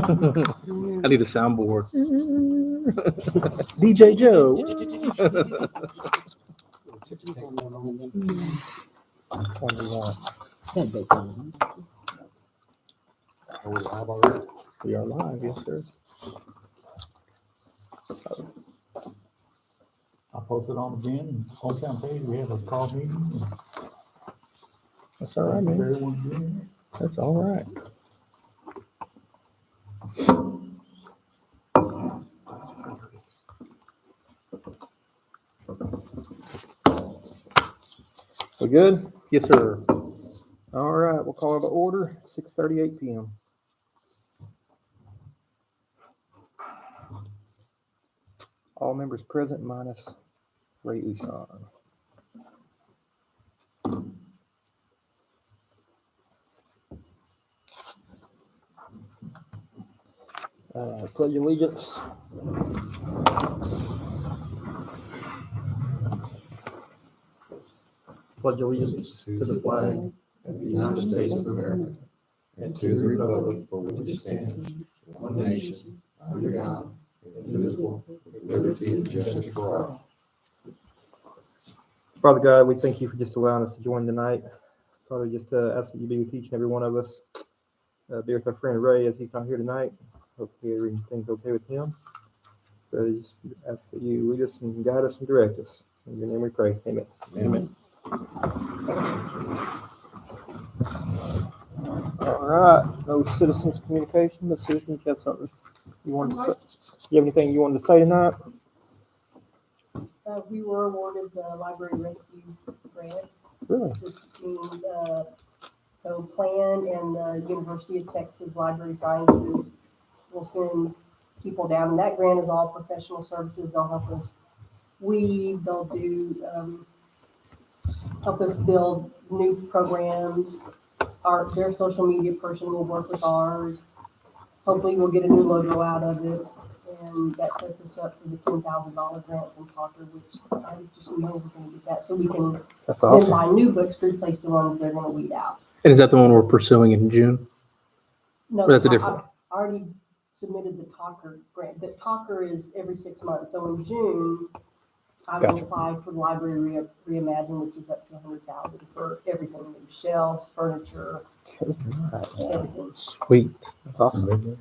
I need a soundboard. DJ Joe. 21. Are we live already? We are live, yes, sir. I posted on the bin, hometown page, we have a call meeting. That's all right, man. Everyone's doing That's all right. We good? Yes, sir. All right, we'll call it to order, 6:38 p.m. All members present minus Ray Usan. Pledge allegiance. Pledge allegiance to the flag of the United States of America, and to the republic for which it stands, one nation, under God, indivisible, with liberty and justice for all. Father God, we thank you for just allowing us to join tonight. Father, just ask that you be with each and every one of us. Be with our friend Ray as he's not here tonight. Hopefully everything's okay with him. So just ask that you lead us and guide us and direct us. In your name we pray. Amen. Amen. All right. No citizens communication. Let's see if you have something you wanted to say. You have anything you wanted to say tonight? We were awarded the library rescue grant, Really? which means, so Plan and the University of Texas Library Sciences will send people down, and that grant is all professional services. They'll help us weave, they'll do, help us build new programs. Their social media person will work with ours. Hopefully we'll get a new logo out of it. And that sets us up for the $10,000 grant from Parker, which I just know we're gonna get that, so we can That's then awesome. buy new books to replace the ones they're gonna weed out. And is that the one we're pursuing in June? No, That's a different I already submitted the Talker grant. The Talker is every 6 months, so in June, I will Gotcha. apply for the library reimagine, which is up to $100,000 for everything, new shelves, furniture, everything. Sweet. That's awesome.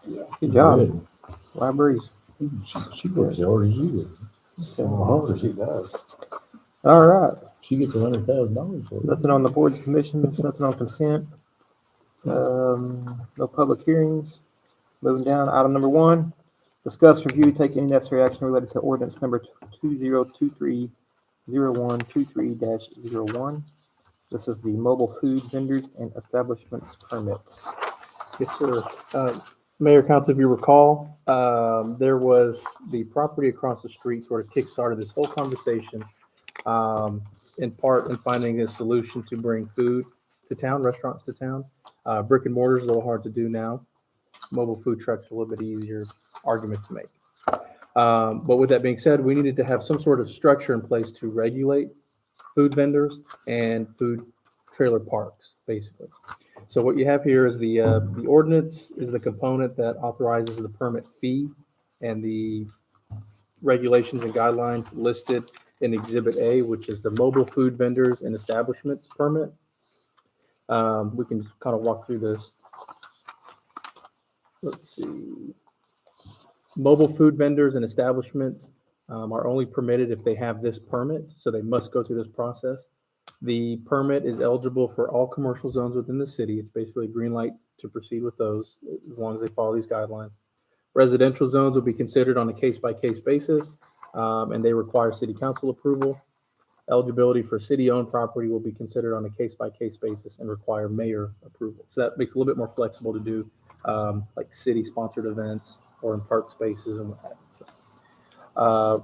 Yeah. Good job. Libraries. She works as hard as you do. She does. All right. She gets $100,000 for it. Nothing on the boards, commissions, nothing on consent. No public hearings. Moving down, item number 1, discuss, review, take any necessary action related to ordinance number 2023-0123-01. This is the mobile food vendors and establishments permits. Yes, sir. Mayor, Council, if you recall, there was the property across the street sort of kickstarted this whole conversation, in part in finding a solution to bring food to town, restaurants to town. Brick and mortar is a little hard to do now. Mobile food trucks are a little bit easier argument to make. But with that being said, we needed to have some sort of structure in place to regulate food vendors and food trailer parks, basically. So what you have here is the ordinance is the component that authorizes the permit fee and the regulations and guidelines listed in Exhibit A, which is the mobile food vendors and establishments permit. We can kind of walk through this. Let's see. Mobile food vendors and establishments are only permitted if they have this permit, so they must go through this process. The permit is eligible for all commercial zones within the city. It's basically a green light to proceed with those as long as they follow these guidelines. Residential zones will be considered on a case-by-case basis, and they require city council approval. Eligibility for city-owned property will be considered on a case-by-case basis and require mayor approval. So that makes it a little bit more flexible to do like city-sponsored events or in park spaces and what have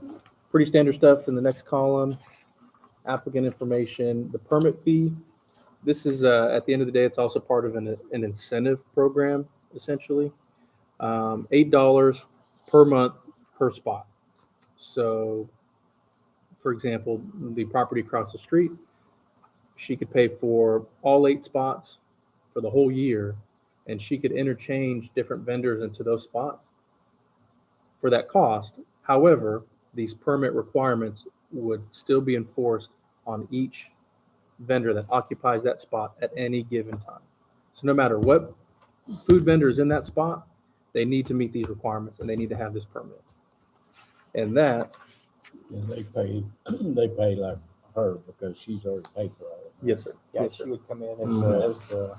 you. Pretty standard stuff in the next column. Applicant information, the permit fee. This is at the end of the day, it's also part of an incentive program, essentially. $8 per month per spot. So, for example, the property across the street, she could pay for all 8 spots for the whole year, and she could interchange different vendors into those spots for that cost. However, these permit requirements would still be enforced on each vendor that occupies that spot at any given time. So no matter what food vendor is in that spot, they need to meet these requirements and they need to have this permit. And that, And they pay like her because she's already paid for all of it. yes, sir. Yeah, Yes, she sir. would come in Mhm. as the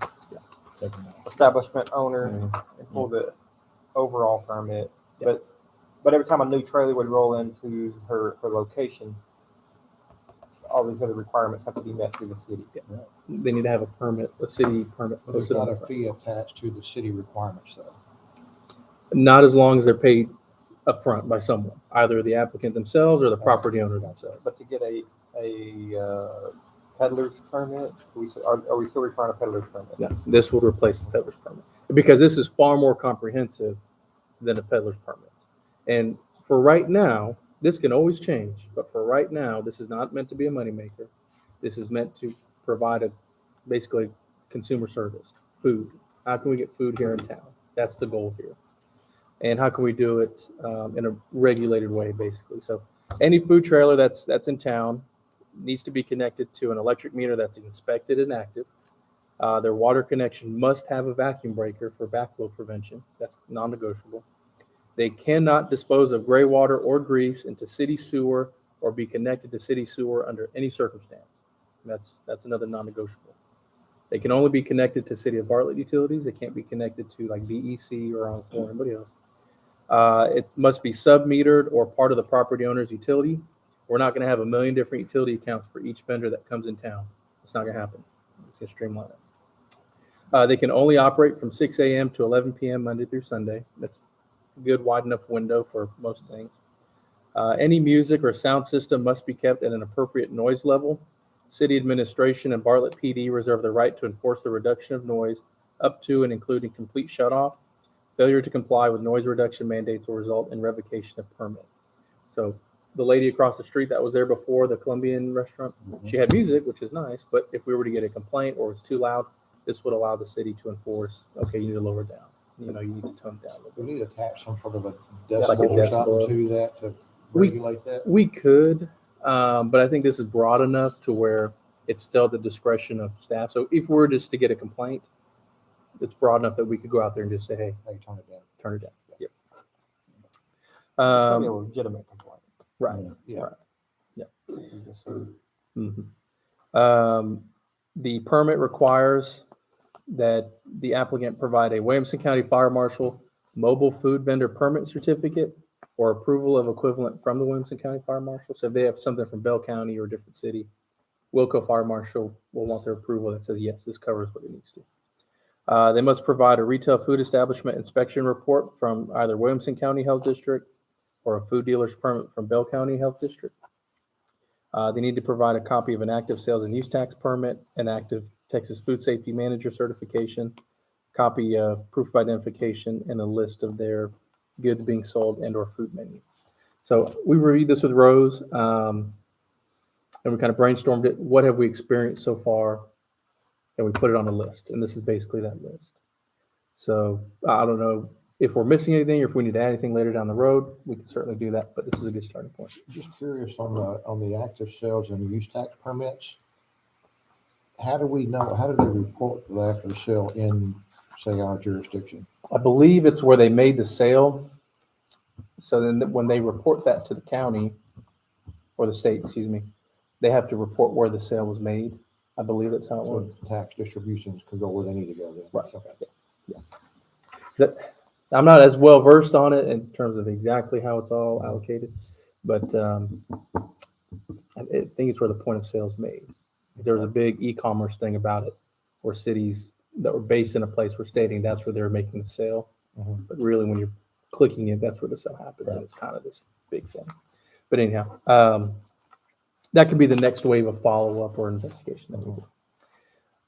Taking out. establishment owner and pull the overall permit. Yeah. But every time a new trailer would roll into her location, all these other requirements have to be met through the city. They need to have a permit, a city permit. But there's posted on not a the front. fee attached to the city requirements though. Not as long as they're paid upfront by someone, either the applicant themselves or the property owner themselves. But to get a peddler's permit, are we still requiring a peddler's permit? Yeah, this would replace the peddler's permit because this is far more comprehensive than a peddler's permit. And for right now, this can always change, but for right now, this is not meant to be a moneymaker. This is meant to provide basically consumer service, food. How can we get food here in town? That's the goal here. And how can we do it in a regulated way, basically? So any food trailer that's in town needs to be connected to an electric meter that's inspected and active. Their water connection must have a vacuum breaker for backflow prevention. That's non-negotiable. They cannot dispose of gray water or grease into city sewer or be connected to city sewer under any circumstance. That's another non-negotiable. They can only be connected to City of Bartlett utilities. They can't be connected to like BEC or Encore or anybody else. It must be sub-metered or part of the property owner's utility. We're not going to have a million different utility accounts for each vendor that comes in town. It's not going to happen. It's going to streamline it. They can only operate from 6 a.m. to 11 p.m. Monday through Sunday. That's a good wide enough window for most things. Any music or sound system must be kept at an appropriate noise level. City administration and Bartlett PD reserve the right to enforce the reduction of noise up to and including complete shutoff. Failure to comply with noise reduction mandates will result in revocation of permit. So the lady across the street that was there before, the Colombian restaurant, she had music, which is nice, but if we were to get a complaint or it's too loud, this would allow the city to enforce, okay, you need to lower it down. You know, you need to tone it down a little bit. We need to attach some sort of a Like a decibel or something decibel. to that to We- regulate that. We could, but I think this is broad enough to where it's still the discretion of staff. So if we're just to get a complaint, it's broad enough that we could go out there and just say, hey, Hey, turn it down. turn it down. Yep. It's gonna be a legitimate complaint. Right. Yeah. Right. Just so- The permit requires that the applicant provide a Williamson County Fire Marshal mobile food vendor permit certificate or approval of equivalent from the Williamson County Fire Marshal. So if they have something from Bell County or a different city, Wilco Fire Marshal will want their approval that says, yes, this covers what it needs to. They must provide a retail food establishment inspection report from either Williamson County Health District or a food dealer's permit from Bell County Health District. They need to provide a copy of an active sales and use tax permit, an active Texas Food Safety Manager certification, copy of proof of identification, and a list of their goods being sold and or food menu. So we reviewed this with Rose, and we kind of brainstormed it. What have we experienced so far? And we put it on a list, and this is basically that list. So I don't know if we're missing anything or if we need to add anything later down the road. We can certainly do that, but this is a good starting point. Just curious on the active sales and use tax permits. How do we know, how do they report the active sale in, say, our jurisdiction? I believe it's where they made the sale. So then when they report that to the county or the state, excuse me, they have to report where the sale was made. I believe that's how it So works. tax distributions could go where they need to go then. Right. Okay. I'm not as well versed on it in terms of exactly how it's all allocated, but I think it's where the point of sale is made. There was a big e-commerce thing about it, where cities that were based in a place were stating that's where they're making the sale. Mhm. But really, when you're clicking it, that's where the sale happens, and it's kind of this big thing. But anyhow, that could be the next wave of follow-up or investigation that we do.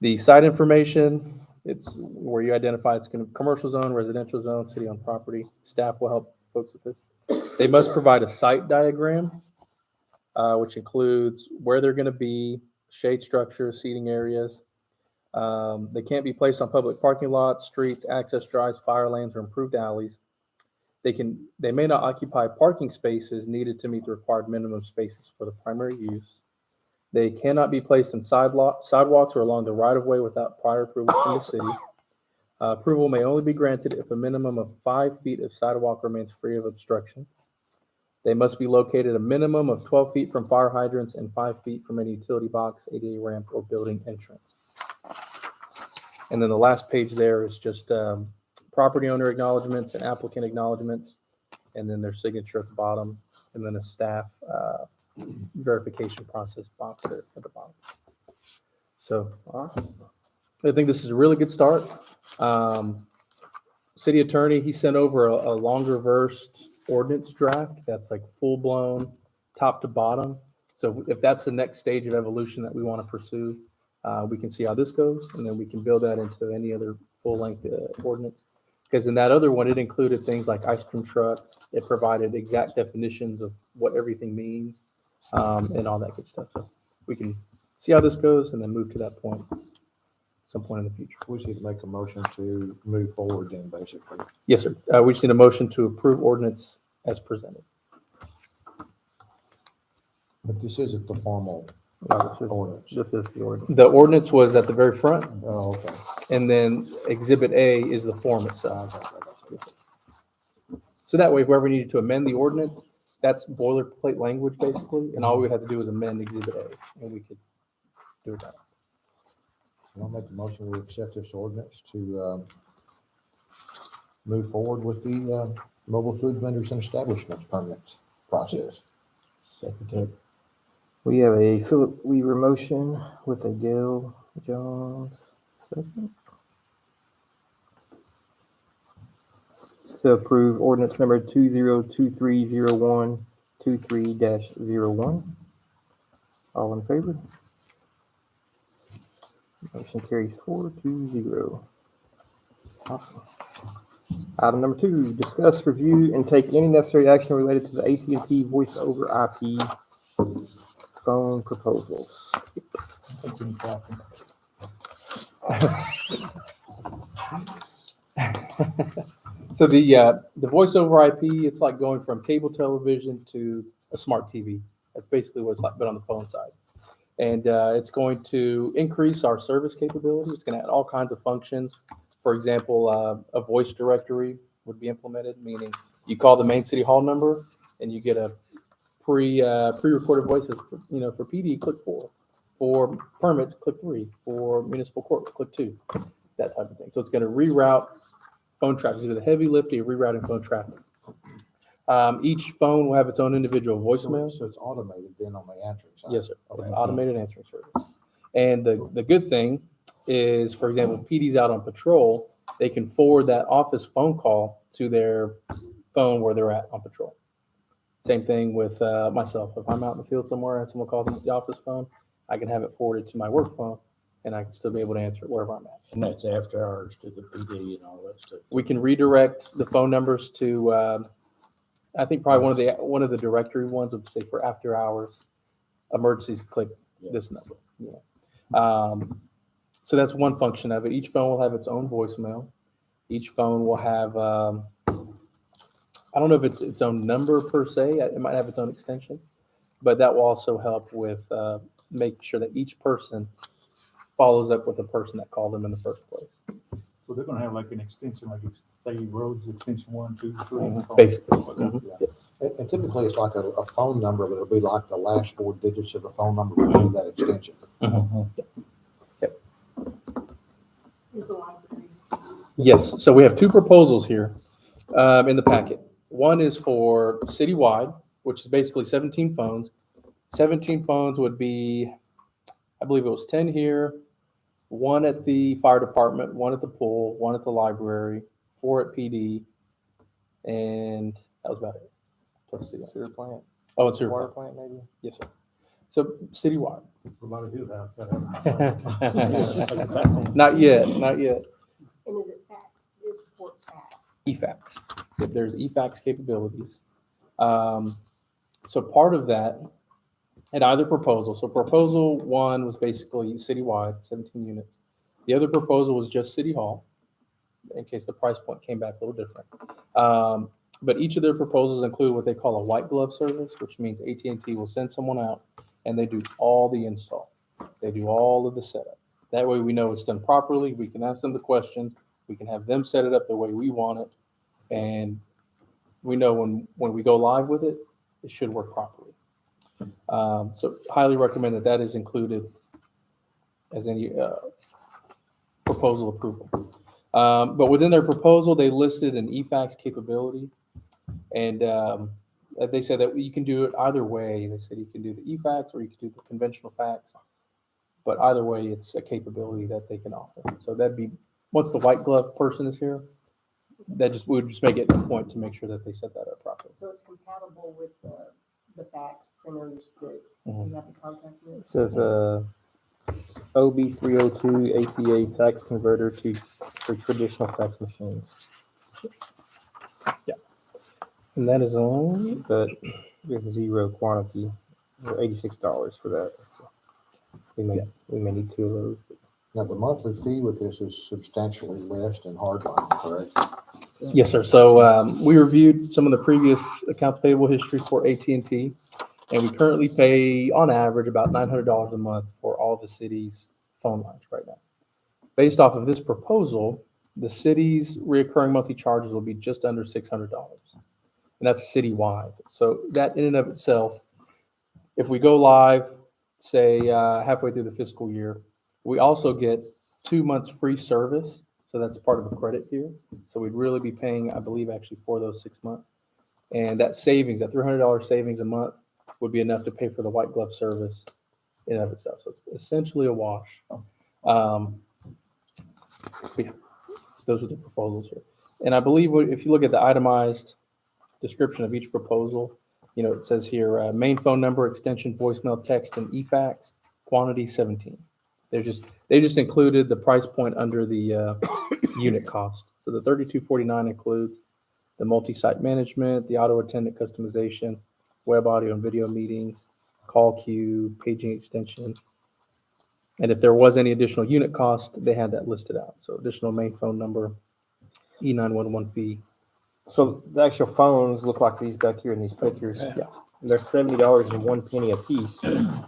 The site information, it's where you identify it's going to commercial zone, residential zone, city-owned property. Staff will help folks with this. They must provide a site diagram, which includes where they're going to be, shade structures, seating areas. They can't be placed on public parking lots, streets, access drives, fire lanes, or improved alleys. They may not occupy parking spaces needed to meet the required minimum spaces for the primary use. They cannot be placed in sidewalks or along the right-of-way without prior approval from the city. Approval may only be granted if a minimum of 5 feet of sidewalk remains free of obstruction. They must be located a minimum of 12 feet from fire hydrants and 5 feet from any utility box, ADA ramp, or building entrance. And then the last page there is just property owner acknowledgements and applicant acknowledgements, and then their signature at the bottom, and then a staff verification process box there at the bottom. So I think this is a really good start. City attorney, he sent over a longer versed ordinance draft that's like full blown top to bottom. So if that's the next stage of evolution that we want to pursue, we can see how this goes, and then we can build that into any other full length ordinance. Because in that other one, it included things like ice cream truck. It provided exact definitions of what everything means, and all that good stuff. So we can see how this goes and then move to that point at some point in the future. We should make a motion to move forward then, basically. Yes, sir. We just need a motion to approve ordinance as presented. But this isn't the formal ordinance. This is the ordinance. The ordinance was at the very front, Oh, okay. and then Exhibit A is the form itself. I got you. So that way, if we ever needed to amend the ordinance, that's boilerplate language basically, and all we would have to do is amend Exhibit A, and we could do it that way. I'll make the motion, we accept this ordinance to move forward with the mobile food vendors and establishments permits process. Secretary. We have a Philip Weaver motion with a Gail Jones second. To approve ordinance number 20230123-01. All in favor? Motion carries 4-0. Awesome. Item number 2, discuss, review, and take any necessary action related to the AT&T voice over IP phone proposals. It's in traffic. So the voice over IP, it's like going from cable television to a smart TV. That's basically what it's like, but on the phone side. And it's going to increase our service capability. It's going to add all kinds of functions. For example, a voice directory would be implemented, meaning you call the main city hall number and you get a pre-recorded voices. For PD, click 4. For permits, click 3. For municipal court, click 2. That type of thing. So it's going to reroute phone traffic. It's either heavy lifting or rerouting phone traffic. Each phone will have its own individual voicemail. So it's automated then on the answering side? Yes, sir. Okay. It's automated answering service. And the good thing is, for example, if PD's out on patrol, they can forward that office phone call to their phone where they're at on patrol. Same thing with myself. If I'm out in the field somewhere and someone calls the office phone, I can have it forwarded to my work phone, and I can still be able to answer it wherever I'm at. And that's after hours to the PD and all that stuff. We can redirect the phone numbers to, I think probably one of the directory ones would say for after hours emergencies, click this number. Yeah. So that's one function of it. Each phone will have its own voicemail. Each phone will have, I don't know if it's its own number per se. It might have its own extension, but that will also help with making sure that each person follows up with the person that called them in the first place. So they're gonna have like an extension, like say roads extension 1, 2, 3. Basically. Okay. Yeah. And typically it's like a phone number, but it'll be like the last 4 digits of the phone number behind that extension. Is the library. Yes, so we have 2 proposals here in the packet. One is for citywide, which is basically 17 phones. 17 phones would be, I believe it was 10 here, 1 at the fire department, 1 at the pool, 1 at the library, 4 at PD, and that was about it. Plus city. Sewer plant, Oh, and sewer. water plant. plant maybe? Yes, sir. So citywide. Provided you have, gotta Not yet, not yet. And is it fax? It supports fax. EFAX. If there's EFAX capabilities. So part of that had either proposal. So proposal 1 was basically citywide, 17 units. The other proposal was just City Hall, in case the price point came back a little different. But each of their proposals include what they call a white glove service, which means AT&T will send someone out and they do all the install. They do all of the setup. That way we know it's done properly. We can ask them the questions. We can have them set it up the way we want it. And we know when we go live with it, it should work properly. So highly recommend that is included as any proposal approval. But within their proposal, they listed an eFax capability. And they said that you can do it either way. They said you can do the eFax or you can do the conventional fax. But either way, it's a capability that they can offer. So that'd be, once the white glove person is here, we would just make it a point to make sure that they set that up properly. So it's compatible with the fax printers that Mhm. you have the contract It with? says, OB302 ATA fax converter for traditional fax machines, And that is on, but with zero quantity, or $86 for that. So we may need two of those. Now, the monthly fee with this is substantially less than hardline, correct? yes, sir. So we reviewed some of the previous accounts payable history for AT&T, and we currently pay on average about $900 a month for all the city's phone lines right now. Based off of this proposal, the city's recurring monthly charges will be just under $600, and that's citywide. So that in and of itself, if we go live, say halfway through the fiscal year, we also get 2 months free service. So that's part of a credit tier. So we'd really be paying, I believe, actually for those 6 months. And that savings, that $300 savings a month, would be enough to pay for the white glove service in and of itself. So it's essentially a wash. Yeah, so those are the proposals here. And I believe if you look at the itemized description of each proposal, it says here, main phone number, extension, voicemail, text, and eFax, quantity 17. They just included the price point under the unit cost. So the $32.49 includes the multi-site management, the auto attendant customization, web audio and video meetings, call queue, paging extension. And if there was any additional unit cost, they had that listed out. So additional main phone number, E911 fee. So the actual phones look like these back here in these pictures. Yeah. And they're $70.01 a piece.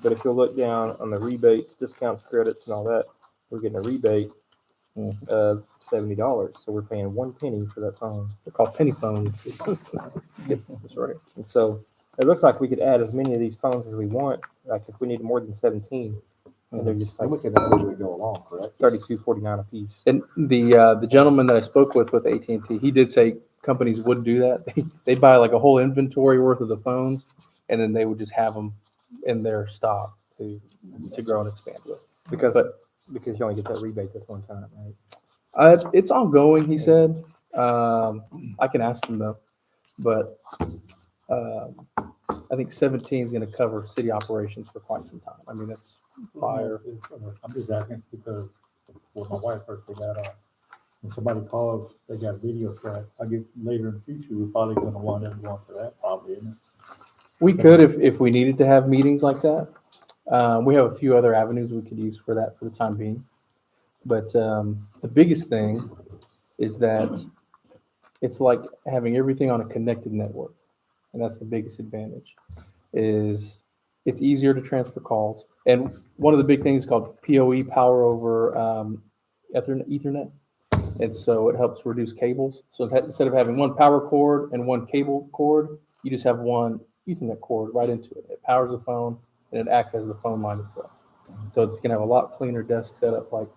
But if you look down on the rebates, discounts, credits, and all that, we're getting a rebate of $70. So we're paying 1 penny for that phone. They're called penny phones. Yep, that's right. And so it looks like we could add as many of these phones as we want. Like if we need more than 17, and they're just And like we can add as we go along, correct? $32.49 a piece. And the gentleman that I spoke with AT&T, he did say companies would do that. They'd buy like a whole inventory worth of the phones, and then they would just have them in their stock to grow and expand with. Because But- you only get that rebate this one time, right? It's ongoing, he said. I can ask him though, but I think 17 is going to cover city operations for quite some time. I mean, that's fire. I'm just asking because when my wife first got on, when somebody calls, they got a video track. I get later in the future, we're probably gonna want everyone for that, probably, isn't it? We could if we needed to have meetings like that. We have a few other avenues we could use for that for the time being. But the biggest thing is that it's like having everything on a connected network. And that's the biggest advantage is it's easier to transfer calls. And one of the big things is called PoE, power over Ethernet. And so it helps reduce cables. So instead of having one power cord and one cable cord, you just have one Ethernet cord right into it. It powers the phone and it acts as the phone line itself. So it's going to have a lot cleaner desk setup like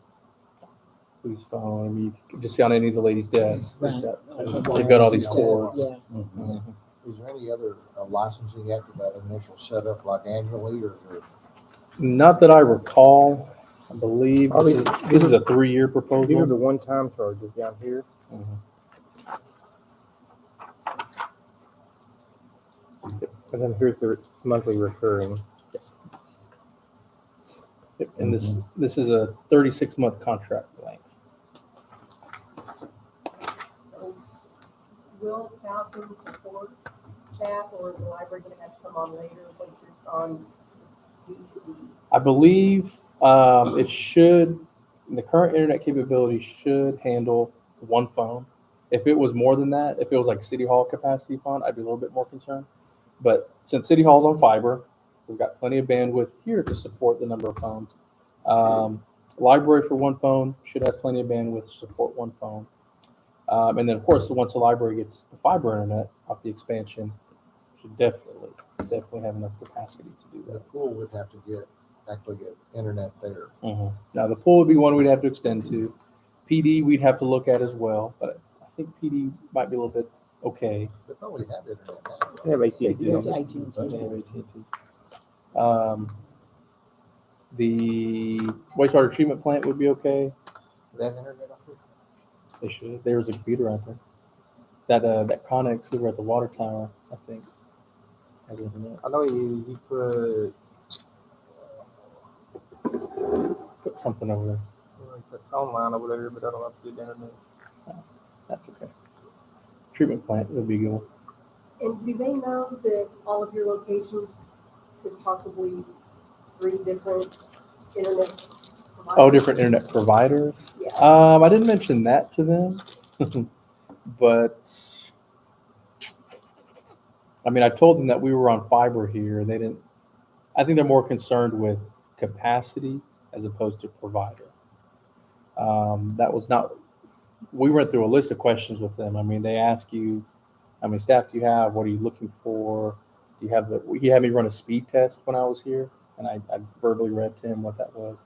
whose phone. I mean, you can just see on any of the ladies' desks. Right. They've got all these cords. Yeah. Is there any other licensing after that initial setup, like annually or? Not that I recall. I believe this is a 3-year These are proposal. the one-time charges down here. And then here's the monthly recurring. And this is a 36-month contract length. So will Falcon support that, or is the library gonna have to come on later once it's on VEC? I believe it should the current internet capability should handle one phone. If it was more than that, if it was like City Hall capacity phone, I'd be a little bit more concerned. But since City Hall's on fiber, we've got plenty of bandwidth here to support the number of phones. Library for one phone should have plenty of bandwidth to support one phone. And then, of course, once the library gets the fiber internet off the expansion, should definitely have enough capacity to do The that. pool would have to actually get internet there. Now, the pool would be one we'd have to extend to. PD, we'd have to look at as well, but I think PD might be a little bit okay. They probably have internet now. They have AT&T. They don't do. they? They have AT&T. The wastewater treatment plant would be okay. They have internet off there? They should. There's a computer out there. That Connex over at the water tower, I think, has internet. I know he Put something over there. put phone line over there, but I don't know if it's internet. That's okay. Treatment plant would be good. And do they know that all of your locations is possibly 3 different internet providers? Oh, different internet providers. Yeah. I didn't mention that to them, but I mean, I told them that we were on fiber here, and they didn't. I think they're more concerned with capacity as opposed to provider. That was not. We went through a list of questions with them. I mean, they ask you, how many staff do you have? What are you looking for? Do you have he had me run a speed test when I was here, and I verbally read to him what that was.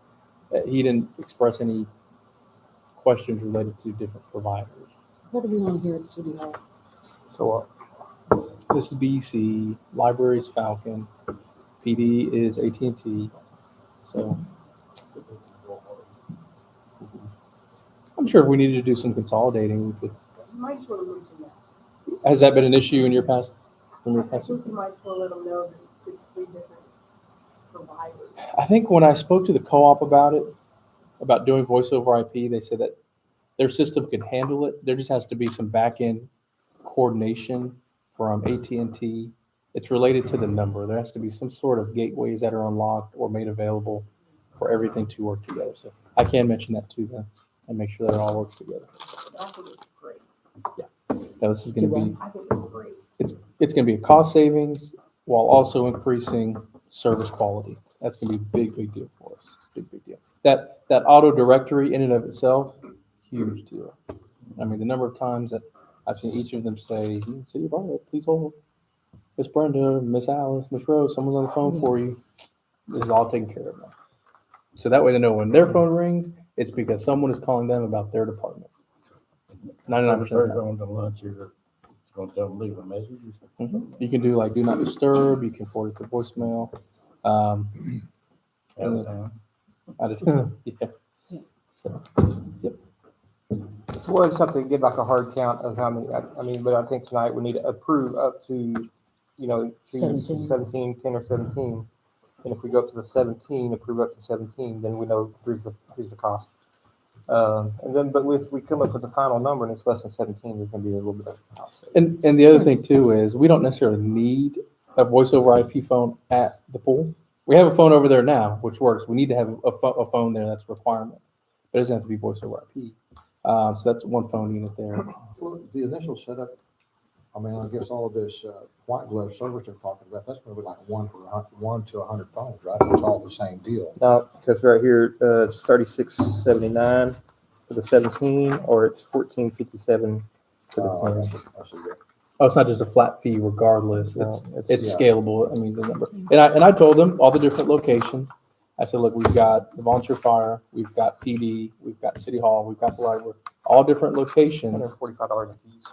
He didn't express any questions related to different providers. What are we on here at City Hall? So This is BEC, library is Falcon, PD is AT&T. So I'm sure if we needed to do some consolidating, we could. You might just want to mention that. Has that been an issue in your past? I think you might just want to let them know that it's 3 different providers. I think when I spoke to the co-op about it, about doing voice over IP, they said that their system could handle it. There just has to be some back-end coordination from AT&T. It's related to the number. There has to be some sort of gateways that are unlocked or made available for everything to work together. So I can mention that to them and make sure that it all works together. I think it's great. Now, this is going to be I think it's great. it's going to be a cost savings while also increasing service quality. That's going to be a big deal for us. Big deal. That auto directory in and of itself, huge deal. I mean, the number of times that I've seen each of them say, "City of Bartlett, please hold. Miss Brenda, Miss Alice, Miss Rose, someone's on the phone for you." This is all taken care of now. So that way they know when their phone rings, it's because someone is calling them about their department. 99% If of they're the time. going to lunch, it's going to tell them leave a message. You can do like do not disturb. You can forward it to voicemail. And then, I just, yeah. So, yep. well, it's something to get like a hard count of how many. I mean, but I think tonight we need to approve up to, 17. 10 or 17. And if we go up to the 17, approve up to 17, then we know here's the cost. And then, but if we come up with the final number and it's less than 17, there's going to be a little bit of cost savings. And the other thing too is we don't necessarily need a voice over IP phone at the pool. We have a phone over there now, which works. We need to have a phone there. That's a requirement. But it doesn't have to be voice over IP. So that's one phone unit there. Well, the initial setup, I mean, I guess all of this white glove service they're talking about, that's going to be like 1 to 100 phones, right? It's all the same deal. No, because right here, it's $36.79 for the 17, or it's $14.57 for the 10. I see that. Oh, it's not just a flat fee regardless. No, It's yeah. scalable. I mean, the number. And I told them all the different locations. I said, look, we've got the volunteer fire, we've got PD, we've got City Hall, we've got the library, all different locations. $145 in fees.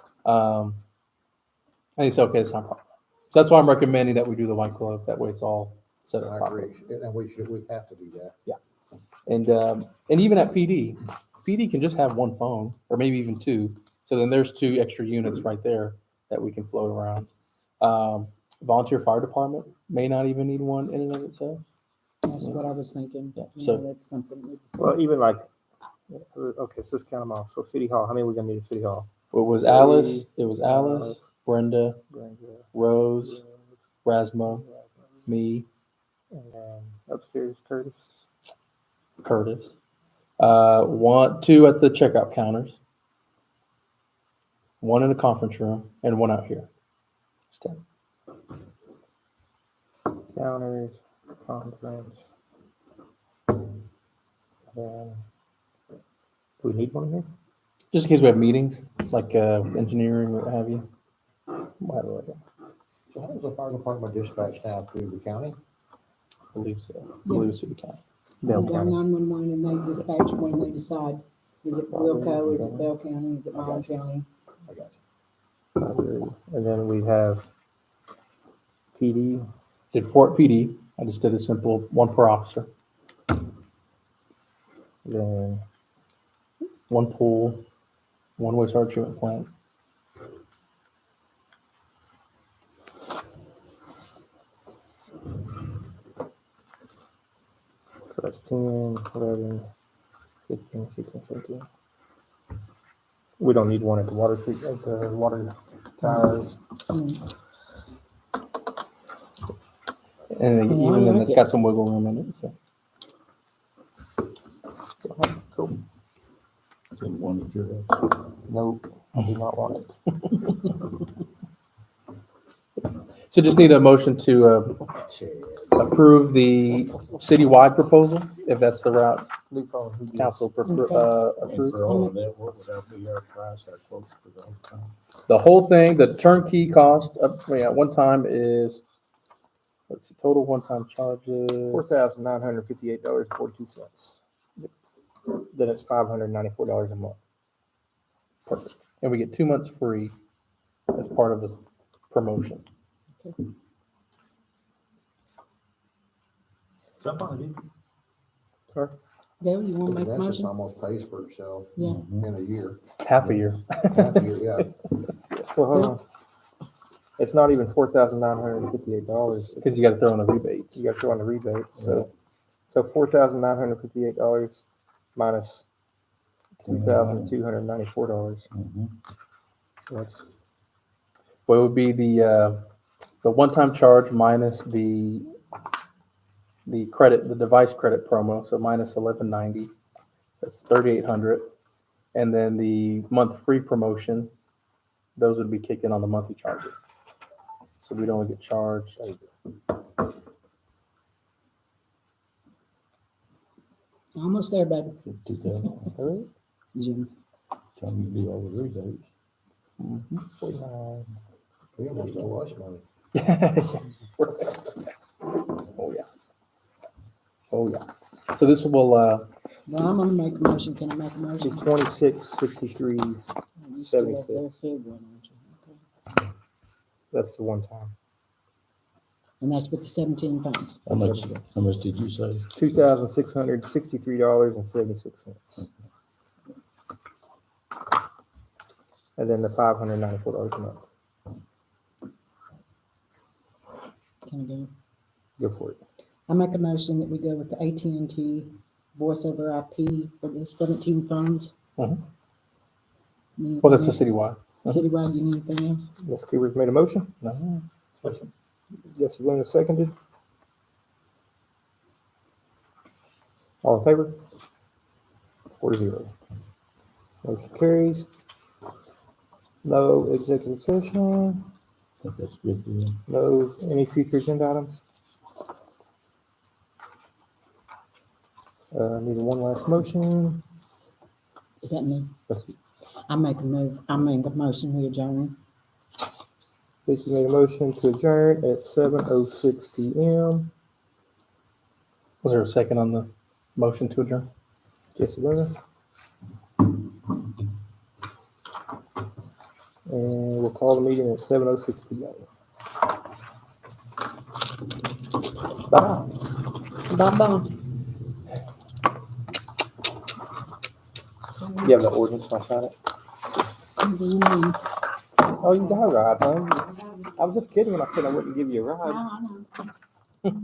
And he said, okay, it's not a problem. So that's why I'm recommending that we do the white glove. That way it's all set up I properly. agree. And we have to do that. And even at PD can just have one phone or maybe even 2. So then there's 2 extra units right there that we can float around. Volunteer fire department may not even need one in and of itself. That's what I was thinking. Yeah, You so- know, that's something. Well, even like, okay, so let's count them off. So City Hall, how many we going to need at City Hall? It was Alice, Brenda, Rose, Rasmo, me, And upstairs, Curtis. Curtis. Two at the checkout counters, one in the conference room, and one out here. It's 10. Counters, conference. Then, do we need one here? Just in case we have meetings, like engineering, what have you. We'll have it right there. So how does the fire department dispatch now through the county? I believe so. I believe it's through the county. Bell They go County. 911 and they dispatch when they decide, is it Wilco, is it Bell County, is it Bond County? I got Library. And then we have PD. Did Fort PD. I just did a simple one per officer, Then one pool, one wastewater treatment plant. so that's 10, 11, 15, 16, 17. We don't need one at the water towers. And Yeah, I even then, like it's it. got some wiggle room in it. So. Cool. Didn't want it your Nope, I do not want it. So just need a motion to it. approve the citywide proposal, if that's the route New phone, who council Okay. And approved. for all of that, what would that be our price, our quote for the whole time? The whole thing, the turnkey cost at one time is, let's see, total one-time charges. $4,958.42. Then it's $594 a month. Perfect. And we get 2 months free as part of this promotion. Jump on it, dude. Sorry? Gail, you want to make a That just motion? almost pays for itself Yeah. in a year. Half a year. Half a year, yeah. Well, hold on. It's not even $4,958. Because you got to throw in the rebates. You got to throw on the rebate. So $4,958 minus $2,294. Mhm. So that's What would be the one-time charge minus the credit, the device credit promo, so minus $11.90. That's $3,800. And then the month free promotion, those would be kicked in on the monthly charges. So we'd only get charged. Almost there, baby. So 2,000, Jim. time you do all the rebates. 49. We almost owe us money. Oh, yeah. Oh, yeah. So this will, Well, I'm gonna make a motion. Can I make a Be motion? 2663. You still up 76. there, figuring, aren't you? Okay. That's the one time. And that's with the 17 pounds. How much did you say? $2,663.76. And then the $594 a month. Can I go? Go for it. I make a motion that we go with the AT&T voice over IP for the 17 phones. Mhm. Anything well, that's the else? citywide. Citywide, you need anything else? Ms. Cooper's made a motion. No. Yes, Luna seconded. All in favor? 4-0. Motion carries. No executive session. I think that's good deal. No, any future agenda items? Need one last motion. Is that me? Let's see. I make a motion we adjourn. Lisa made a motion to adjourn at 7:06 PM. Was there a second on the motion to adjourn? Jesse Luna. And we'll call the meeting at 7:06 PM. Bye. Bye-bye. You have the ordinance, I'll sign it. Oh, you got a ride, huh? I was just kidding when I said I wouldn't give you a ride. I know.